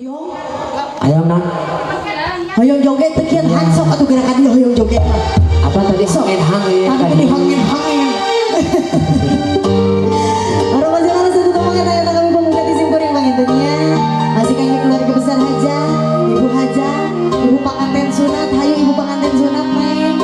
Ayo nak. Hoyong joget tekian hansok atau gerakan dia hoyong joget. Apa tadi hangin hangin? Tadi hangin hangin. Orang masih harus satu temangan ayo kami pemuda di Simpuring bang tentunya. Masih kami keluarga besar Haja, Ibu Haja, Ibu pengantin sunat, hayu Ibu pengantin sunat main.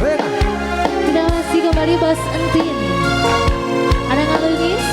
Rena. Kita masih kembali Bos Entin. Ada ngalungis?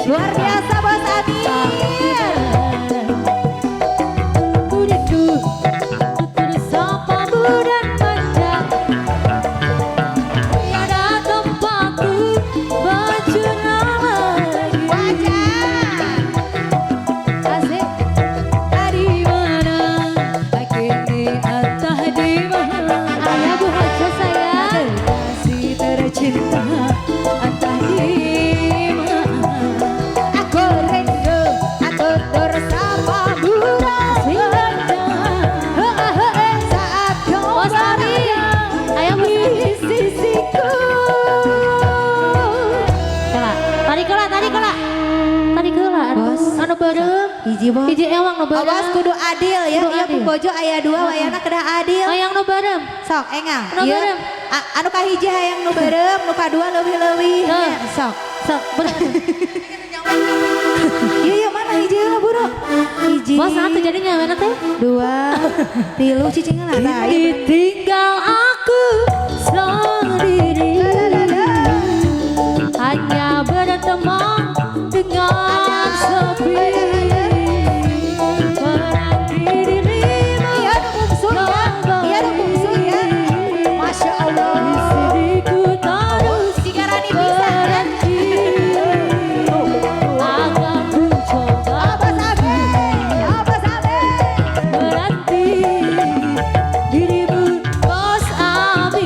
Luar biasa Bos Amir. Tersapa bulan manja, tiada tempatku bercurah lagi. Wajah Asik. Di mana kini entah di mana. Ayah Bu Haja sayang. Kasih tercinta entah di mana. aku rindu, aku bersama bulan saat kau Bos Ami, ayah Bos Ami. di sisiku. Tadi kela. Bos. Anu bareng. Hiji bos. Hiji ewang nu bareng. Awas kudu adil ya, Kudu iya adil. pembojo aya dua, wayana kedah adil. Hayang nu bareng. Sok engang. Nu Ieu, bareng. anu kahiji hayang nu bareng, nu kadua leuwih-leuwih. Nah. Ya, sok. Sok, bener. Iya mana hiji mah buru. Hiji. Bos satu jadinya mana teh? Dua. Tilu cicing lah. Nah, iya bener. Ditinggal aku sendiri, hanya berteman dengan sepi. Menanti dirimu Iya nu bungsu ya. Iya nu bungsu ya. Masya Allah. diriku terus Jika Rani bisa ya. akan ku coba Abas abe. Abas abe. menanti dirimu, Bos Abi.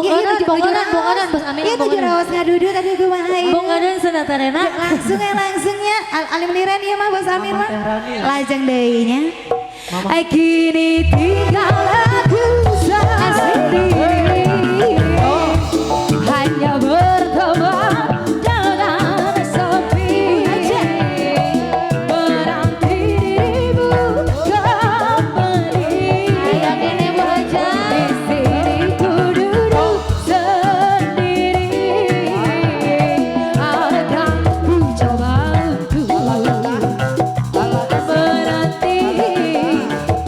bonganan Bos Amin. Iya tujuh rawas ngadudu tadi gue mahai. Bonganan senatarena. Langsungnya alim liran ya mah Bos Amir mah. Lajeng deuinya. Kini tinggal aku sendiri. Hanya berteman dengan sepi. Menanti dirimu kembali. Dan ini wajah. Di sini ku duduk sendiri. Akan ku coba untuk menanti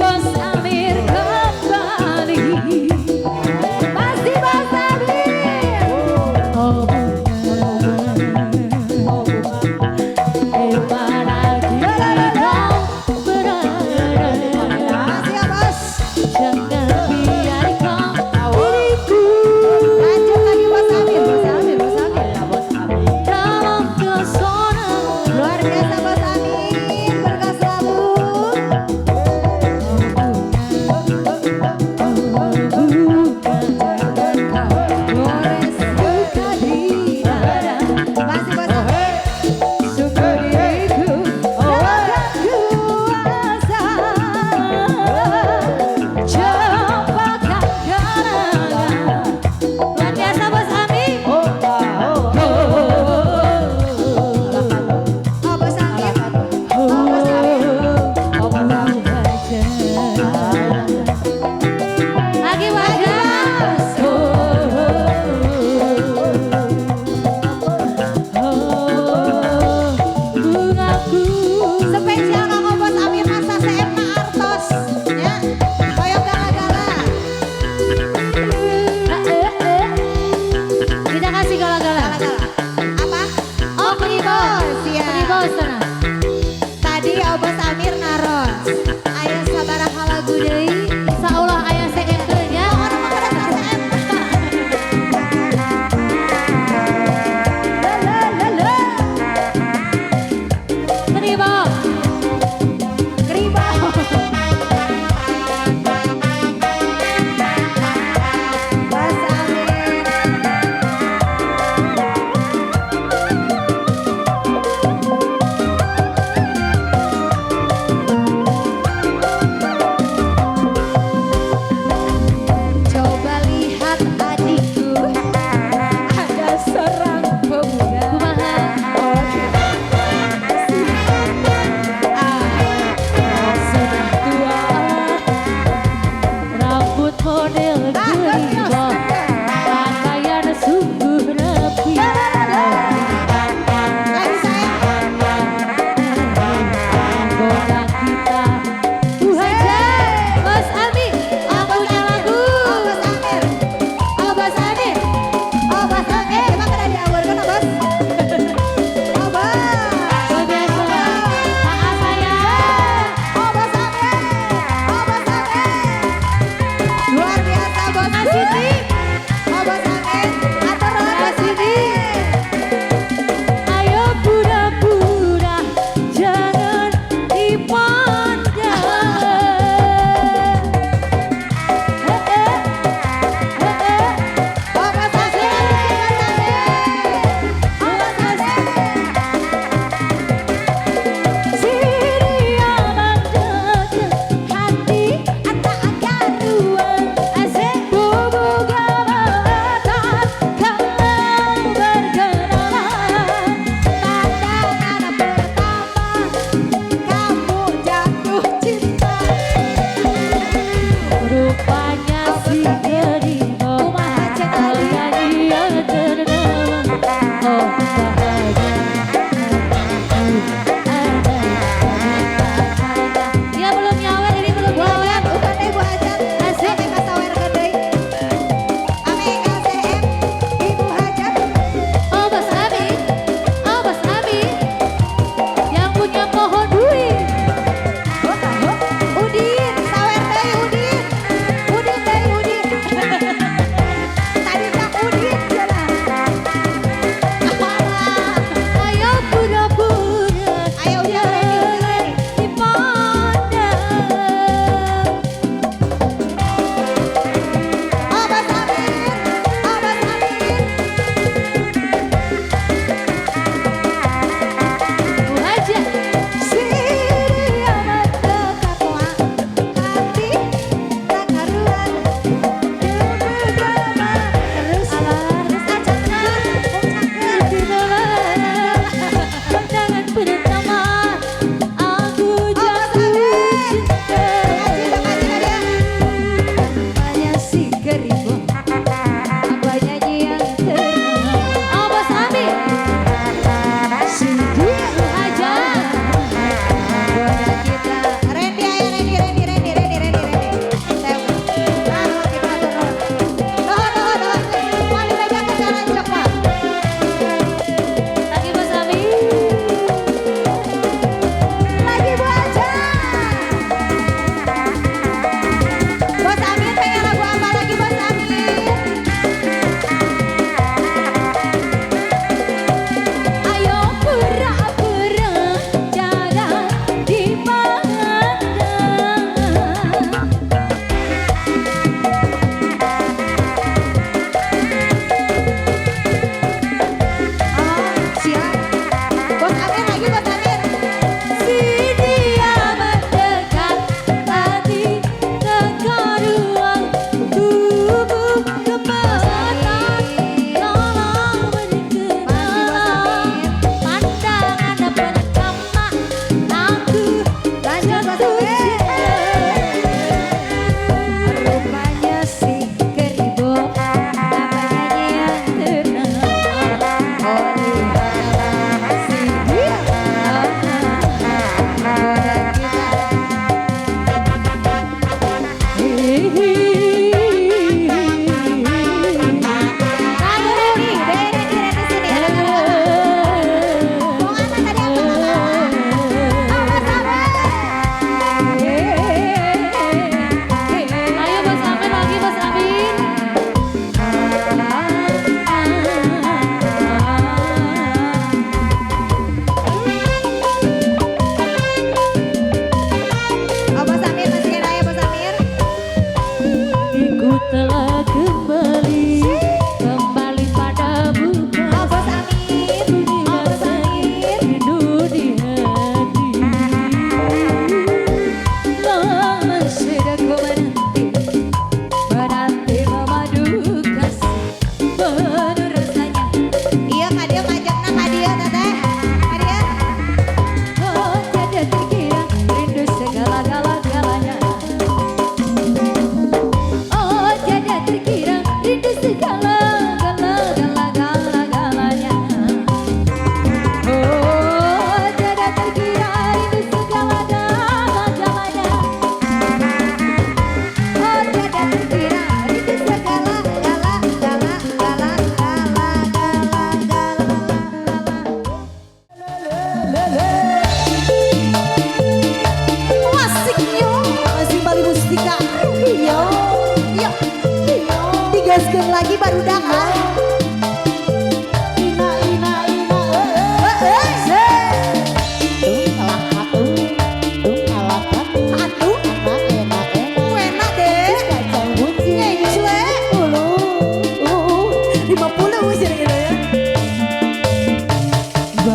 Bos Amir kembali. Pasti Bos Amir. Oh Dimana kau berada. Masih ya Bos. Jangan biarkan Diriku. Lanjut lagi Bos Amir. dalam pesona. Luar biasa Bos Amir. Berkah selalu. Gores luka di dada. Masih Bos Amir. Syukur diriku dapat kuasa. Cepatkan kenangan. Luar biasa Bos Amir. Oh Bos Amir. Lagi wajah. Bungaku. Spesial kanggo Bos Amir masa CM Artos. Ya. Koyok gala-gala. Kita kasih gala-gala. Apa? Oh, Bos ya. Ini bos sana. Tadi Bos Amir naros. Aya sabaraha lagu deui. Saulah ayah sekentelnya. Terima. Kriba. Bos Amir.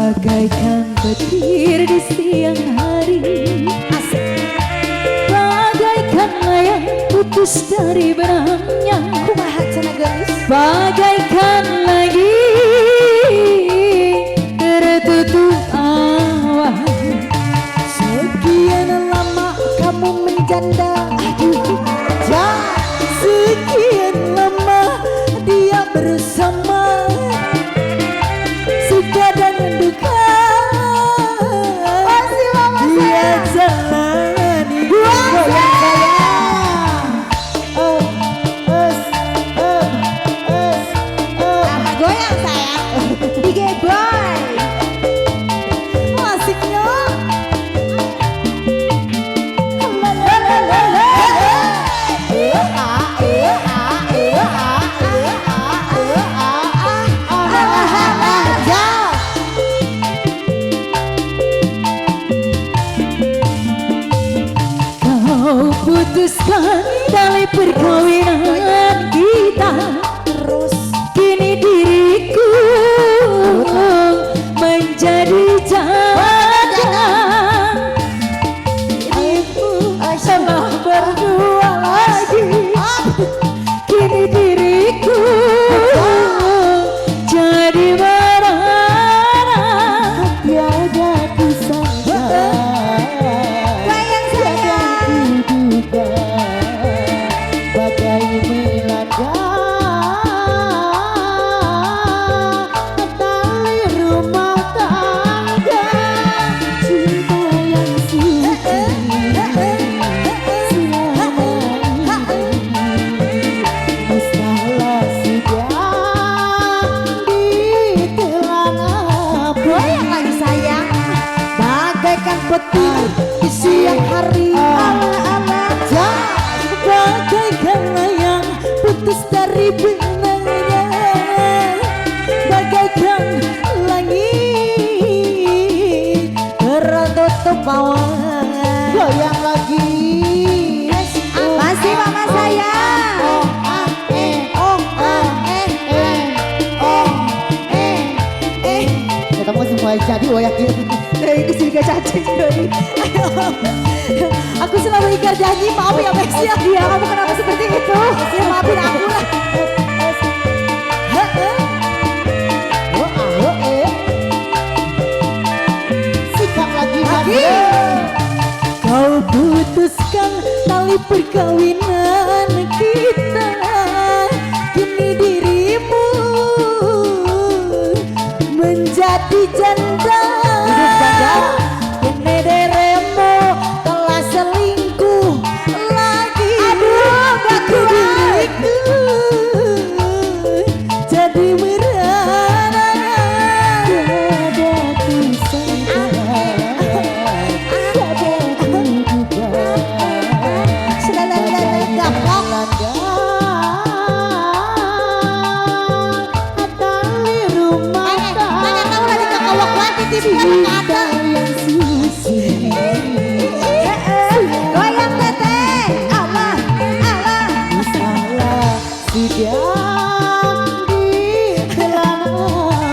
bagaikan petir di siang hari, bagaikan layang putus dari benangnya, bagaikan lagi tertutup awan. Sekian lama kamu menjanda, sekian lama dia bersama, suka dan duka dia jalani. Goyang sayang, goyang sayang, DJ Boy asiknya. Kau putuskan tali perkawinan kita, Terus kini diriku menjadi janda. Telah berdua lagi, kini diriku jadi merana. tiada kusangka, Sayang tiada kuduga, bagai melanda tali rumah tangga. Cinta yang suci selama ini mestilah sudah ditelan api. Goyang lagi sayang, bagaikan petir di siang hari, bagaikan layang putus dari benangnya, bagaikan langit tertutup awan. Goyang lagi, masih mama sayang. Ketemu semua jadi wayakin. Dari kesini gak cacing dari. Aku selalu ingkar janji, maaf ya Max ya. Iya, kamu kenapa seperti itu? Ya maafin aku lah. Sikap lagi. Kau putuskan tali perkawinan kita, kini dirimu menjadi janda. Kini dirimu telah selingkuh lagi. Kini diriku jadi merana. Tiada kusangka, tiada kuduga, bagai melanda tali rumah tangga. Cinta yang suci, goyang teteh, Allah, Allah, salah sudah ditelan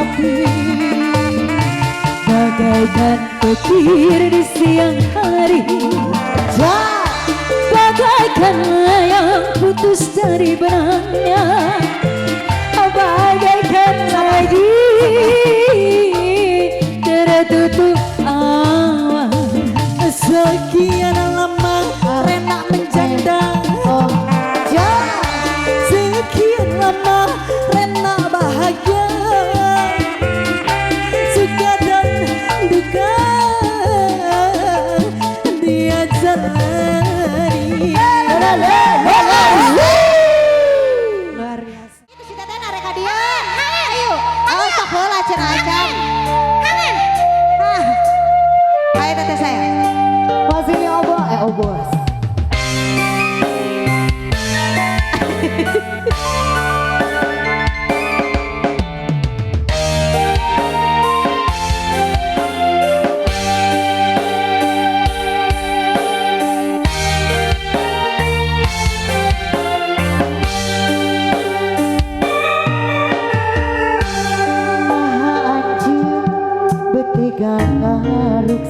api, bagaikan petir di siang hari, bagaikan layang putus dari benangnya, bagaikan lagi tertutup awan. sekian lama rena menjanda, sekian lama rena bahagia, suka dan duka dia jalani. Luar biasa. Itu si Teten arek dia. Ayo, ayo tak bola cenacam. Amin. Ayo Tete saya. Pas ini obos. Maha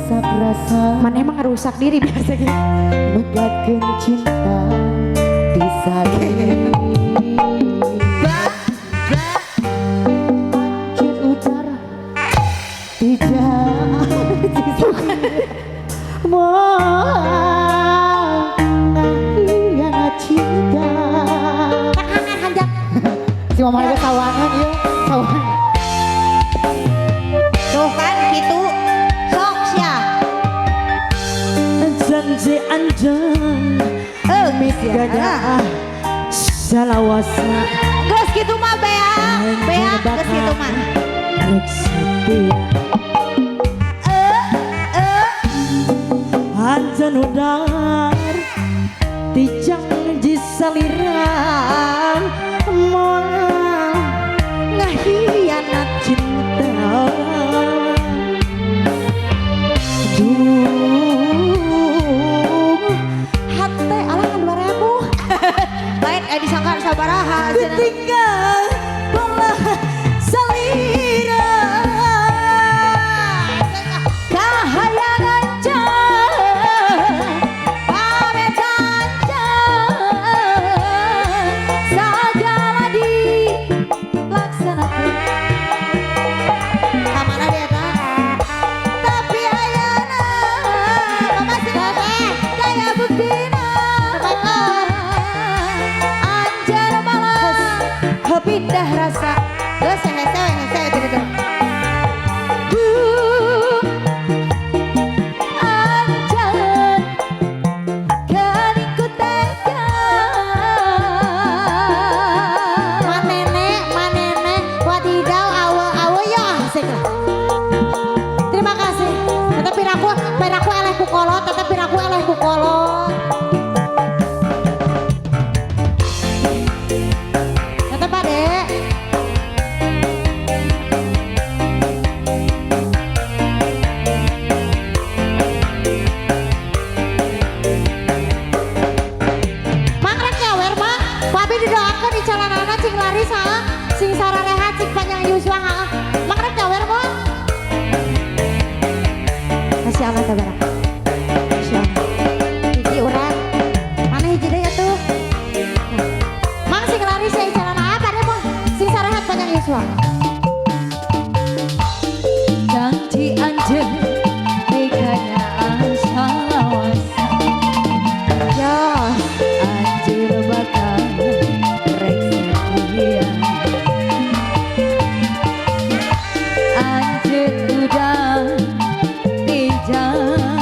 rusak rasa. Mana emang rusak diri biasa gitu. Megatkeun cinta bisa Anjir udara tidak mengakhiri cinta. Kangen hanjak. Si mama ada sawangan ya, sawangan. Tuh kan gitu, sok sia. Janji anjing, misganya salawasa. Geus kitu mah beak, geus kitu mah. Rek setia. Anjan udar di janji saliran moal ngahianat cinta. Hati alangan 2000 lain disangka sabaraha ditinggal bola salira kahayangan pamit sagala dilaksanakan. Kamana dia kan? Tapi ayana masih kaya buktina anjar malas pindah rasa. Geus hese itu gitu. Anjar kan ikut tega. Manene wadidaw awe ya asik lah. Terima kasih. Tetapi peraku eleh ku kolot, tetapi aku eleh ku kolot. Tetep adek. Mangrek nyawer mah, papi didoakeun di calanana cing laris ha, sing sararehat cing panjang yuswa ha. Mangrek nyawer mah. Masya Allah tabarak. Masya Allah. Hiji urang. Mana hiji deui atuh? Mang sing laris ya calana apa deh mah? Sing sararehat panjang yuswa. Janji anjeun teganya salawasa. Ya, anjir bakal rek setia. Anjir udah di janji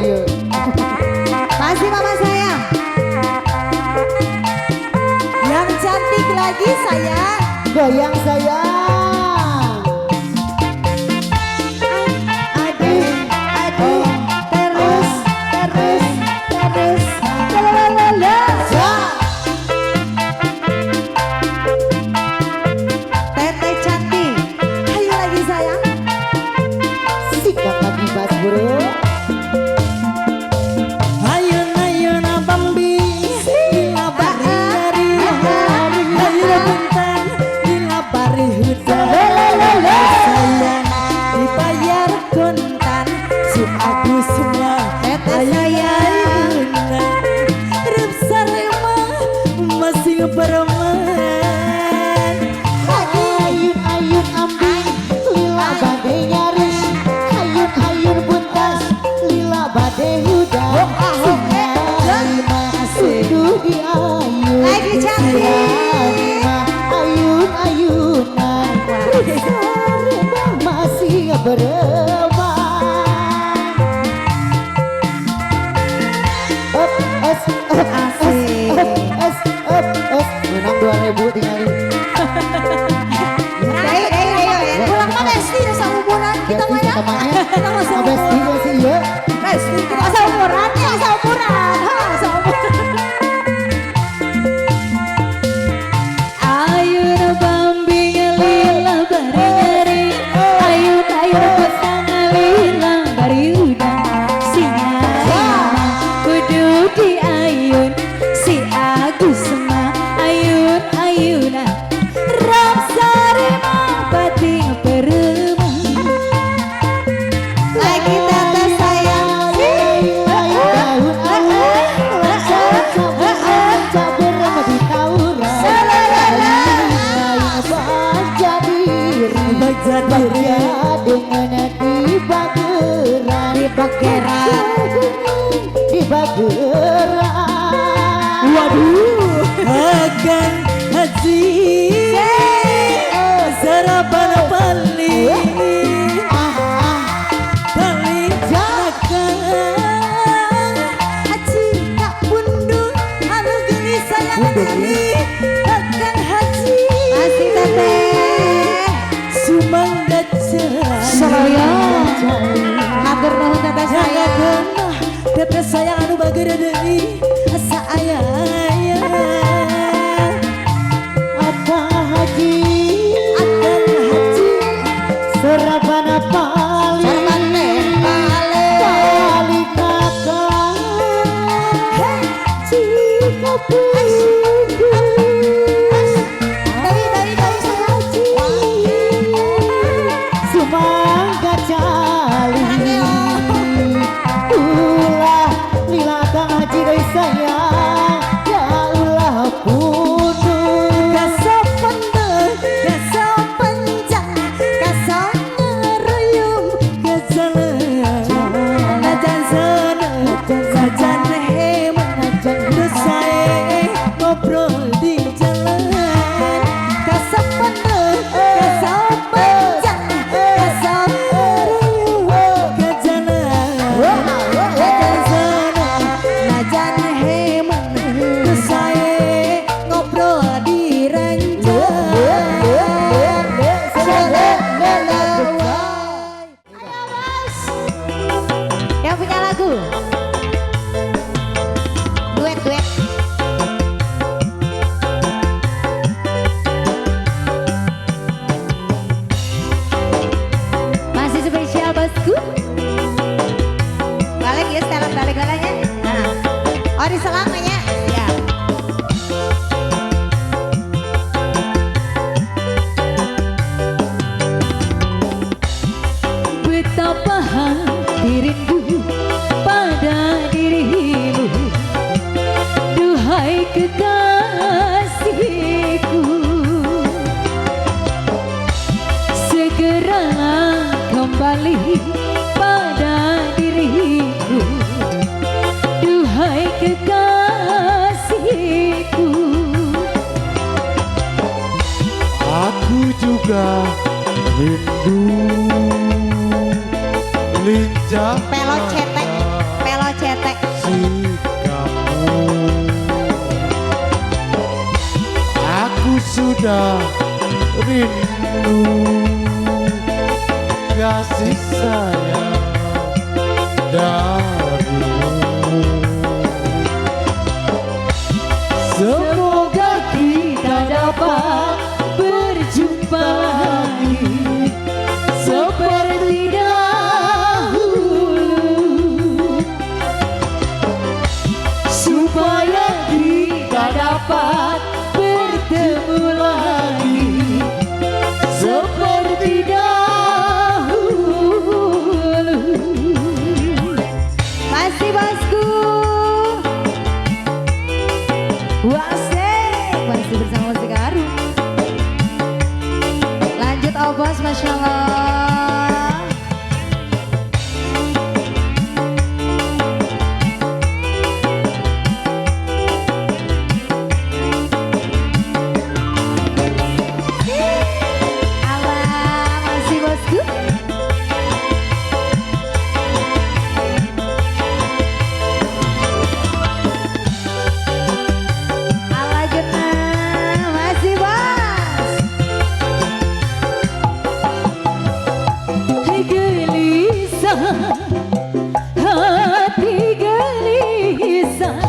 Yuk. Masih mama sayang. Yang cantik lagi sayang. Goyang sayang. Aduh, aduh, terus, terus, terus. Lalalala. Teteh cantik. Ayo lagi sayang. Sikat lagi bas bro. Ayun-ayun ambing lila bade nyaris, ayun-ayun buntas lila bade hudan. Lima sudu di ayun, lagi cantik. Ayun-ayunan masih beremah. Menang 2000 tinggalin. Pulang mah besti rasa umuran kita mah ya. Kita mah besti sih ya. Besti kita rasa umuran ya, rasa umuran. Rasa umuran. Ayun bambing lila bari nyari, ayun petang lila bari udang. Singa kudu di ayun, si Agus mah ayun-ayunan. Rapsari mah bating peremah. Lagi tata sayang. Cabur di tawuran. Baca diri dengan di bageran. Di bageran. Di bageran. Waduh, akan haji sarapan paling jakan Haji tak bundu anu gelis sayang ini akan haji. Masih teteh sumangga Saya matur nuhun teteh sayang. teteh sayang anu bagera deui asa aya Apa haji akan haji serapan paling paling kakak jika bundu dari haji sumangga cali ulah lila kang haji dari sayang ya ulah kudu kasopandeun kasopanjang kasoneruyung kejalan najan sana sajan hemat terus saya ngobrol di jalan kasopandeun kasopanjang kasoneruyung kejalan najan sana najan hemat terus saya ngobrol di yang punya lagu duet masih spesial bosku. balik ya setelan balik galanya. Oh di selamanya ya. Betapa hati rindu pada dirimu, duhai kekasihku. Segeralah kembali pada diriku, duhai kekasihku. Aku juga rindu lincah Pelot cetek sudah rindu kasih sayang darimu. Semoga kita dapat berjumpa lagi seperti dahulu, supaya kita dapat bertemu lagi seperti dahulu. Masih bosku. Wasik, masih bersama musik harum. Lanjut Obos, Masya Allah. Alah, masih bosku. Ala genah, masih bos. Gelisah, hati gelisah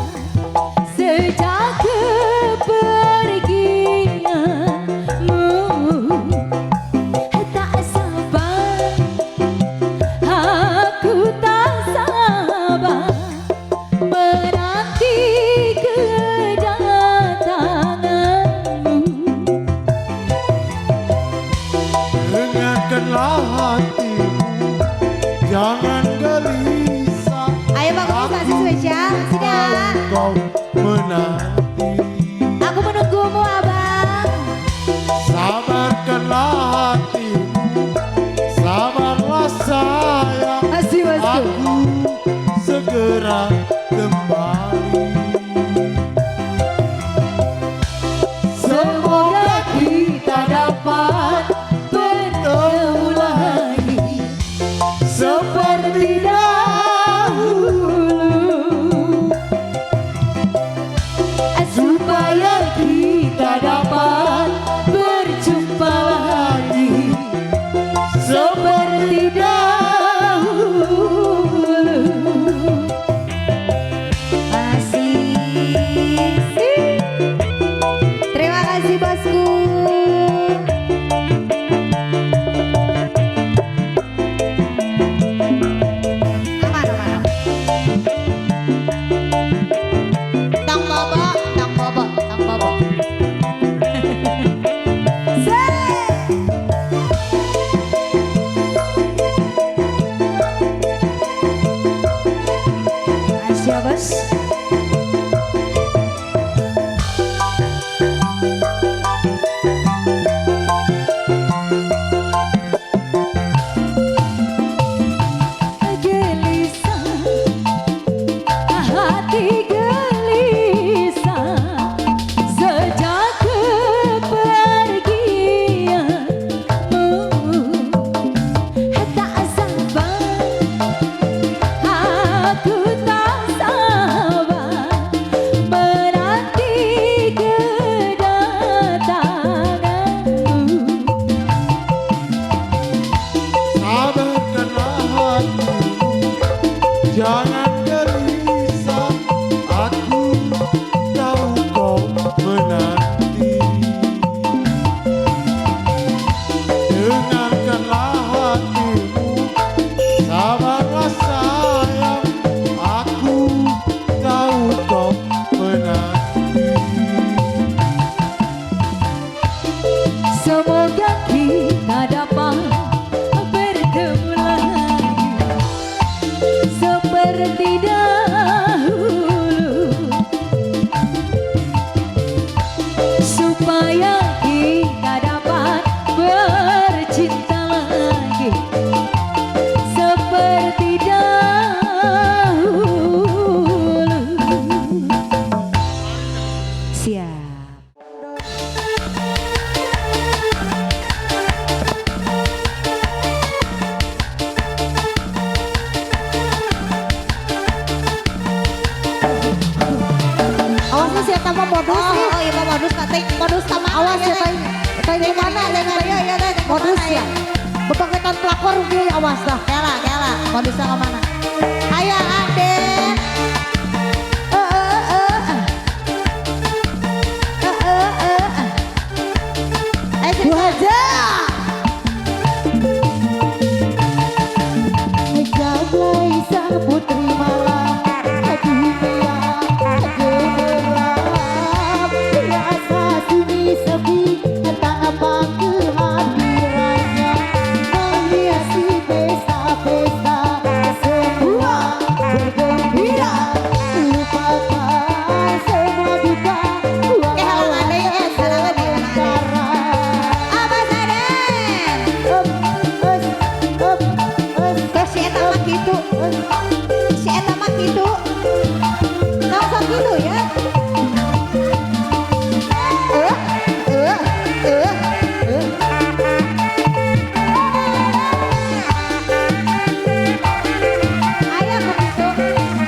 sejak kepergianmu. Tak sabar, aku tak sabar menanti kedatanganmu. Dengarkanlah hatimu, jangan gelisah. Ayo Bang Obos, masih spesial. Sudah. Kau menanti, Aku menunggumu abang. sabarkanlah hatimu, sabarlah sayang. Masih bosku. Aku segera kembali. Semoga kita dapat bertemu lagi seperti dahulu, supaya kita dapat berjumpa lagi seperti dahulu. Masih. Terima kasih bosku. Aman, aman. Tang bobo, tang bobo, tang bobo. Masih ya bos. Gelisah, hati gelisah sejak kepergianmu. Tak sabar, aku tak sabar menanti kedatanganmu. Sabarkanlah hatimu, jangan gelisah. Aku tahu kau menanti. Dengarkanlah hatimu, sabarlah sayang. Aku tahu kau menanti. Semoga kita dapat bertemu lagi seperti ya sama modus nih. Oh iya modus katanya modus sama awas ya tanya mana ya modus ya. Bepaketan pelakor rugi awas dah. Kela modusnya ke mana? Ayo Aden. Bu Haja. Jablay sang putri malam dunia gemerlap rasa sunyi sepi tanpa kehadirannya menghiasi pesta-pesta semua bergembira lupakan semua duka walau sementara. Abang Aden si eta mah gitu si eta mah gitu langsung gitu ya ayo begitu lay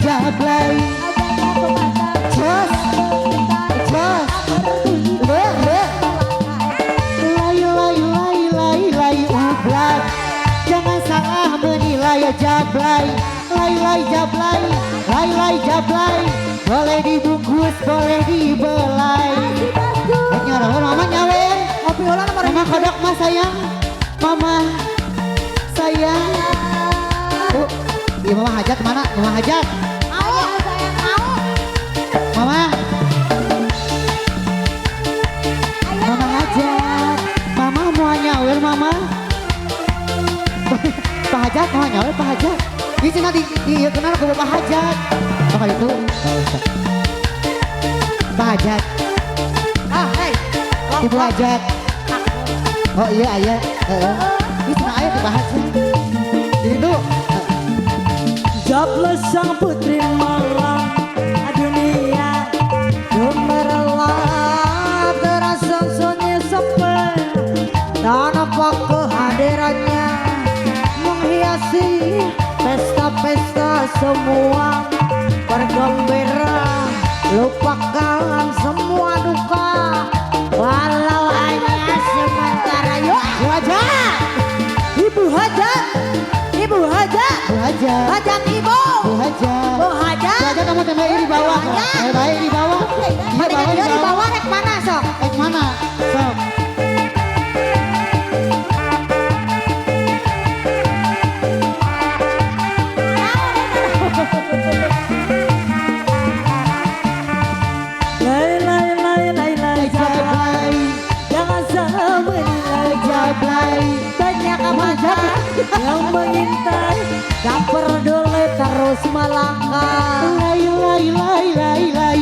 jablay jablay jangan salah menilai jablay lay jablay boleh dibungkus boleh dibelai nyawer mama nyawer kopi ulang mama kodok mas sayang mama sayang iya mama hajat mana mama hajat mau sayang mau mama mama hajat mama mau nyawer mama Pak Hajat mau nyawer Pak Hajat ini cina di kenal ke Pak Hajat oh kali itu Pak Hajat hei Ibu Hajat oh iya ayah ini cina ayah ke Pak Hajat jadi itu Jablay sang putri malam dunia gemerlap terasa sunyi sepi tanpa kehadirannya menghiasi pesta-pesta semua bergembira lupakan semua duka walau hanya sementara. Yuk Ibu Hajat Hajat ibu Bu Hajat kamu tembak di bawah baik di bawah iya di bawah rek mana sok lay jablay jangan salah menilai jablay banyak mata yang mengintai gak peduli terus melangkah lay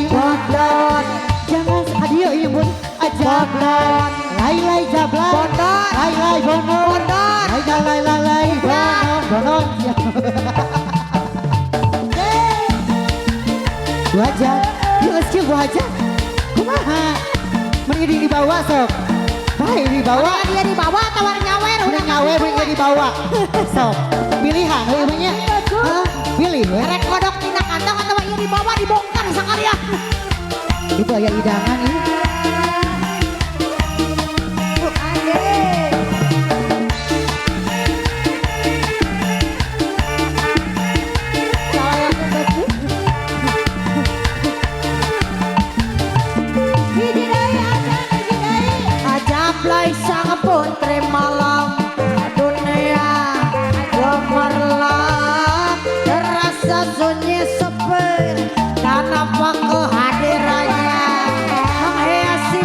bodot jangan hadiah ini pun bodot lay jablay bodot lay bonot bodot bonot Bu Hajat yuk eskil Bu Hajat kumaha mending di bawah sok baik di bawah dia di bawah tawar nyawer udah nyawer mending di bawah sok pilihan ibunya pilih ya rek kodok tina kantong atau iya di bawah dibongkar sekali ya itu aya hidangan ini Jablay sang putri malam dunia gemerlap terasa sunyi sepi tanpa kehadirannya menghiasi